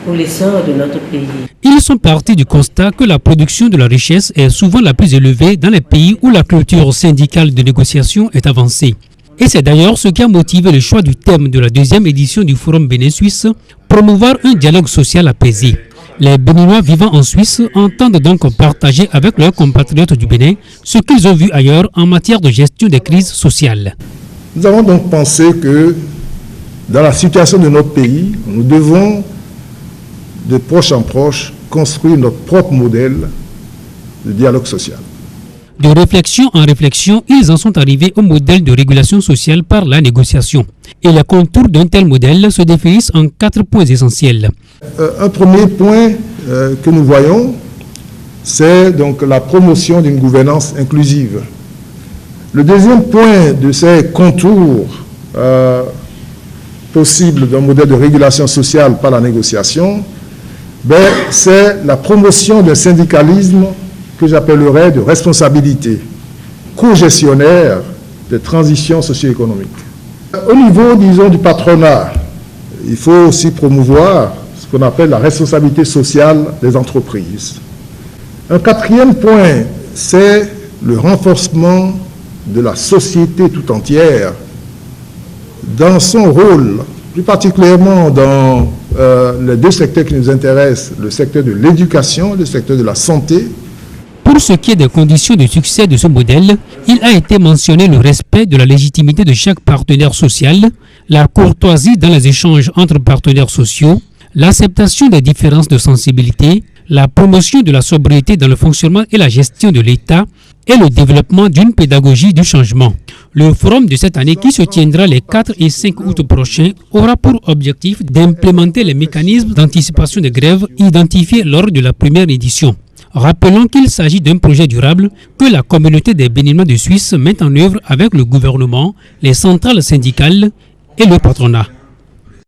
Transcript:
pour l'essor de notre pays. Ils sont partis du constat que la production de la richesse est souvent la plus élevée dans les pays où la culture syndicale de négociation est avancée. Et c'est d'ailleurs ce qui a motivé le choix du thème de la deuxième édition du Forum Bénin-Suisse, promouvoir un dialogue social apaisé. Les Béninois vivant en Suisse entendent donc partager avec leurs compatriotes du Bénin ce qu'ils ont vu ailleurs en matière de gestion des crises sociales. Nous avons donc pensé que dans la situation de notre pays, nous devons de proche en proche construire notre propre modèle de dialogue social. De réflexion en réflexion, ils en sont arrivés au modèle de régulation sociale par la négociation. Et les contours d'un tel modèle se définissent en 4 points essentiels. Un premier point que nous voyons, c'est donc la promotion d'une gouvernance inclusive. Le deuxième point de ces contours possibles d'un modèle de régulation sociale par la négociation, c'est la promotion d'un syndicalisme que j'appellerais de responsabilité, co-gestionnaire des transitions socio-économiques. Au niveau, disons, du patronat, il faut aussi promouvoir ce qu'on appelle la responsabilité sociale des entreprises. Un quatrième point, c'est le renforcement de la société tout entière dans son rôle, plus particulièrement dans les 2 secteurs qui nous intéressent, le secteur de l'éducation et le secteur de la santé. Pour ce qui est des conditions de succès de ce modèle, il a été mentionné le respect de la légitimité de chaque partenaire social, la courtoisie dans les échanges entre partenaires sociaux, l'acceptation des différences de sensibilité, la promotion de la sobriété dans le fonctionnement et la gestion de l'État et le développement d'une pédagogie du changement. Le forum de cette année, qui se tiendra les 4 et 5 août prochains, aura pour objectif d'implémenter les mécanismes d'anticipation des grèves identifiés lors de la première édition. Rappelons qu'il s'agit d'un projet durable que la communauté des Béninois de Suisse met en œuvre avec le gouvernement, les centrales syndicales et le patronat.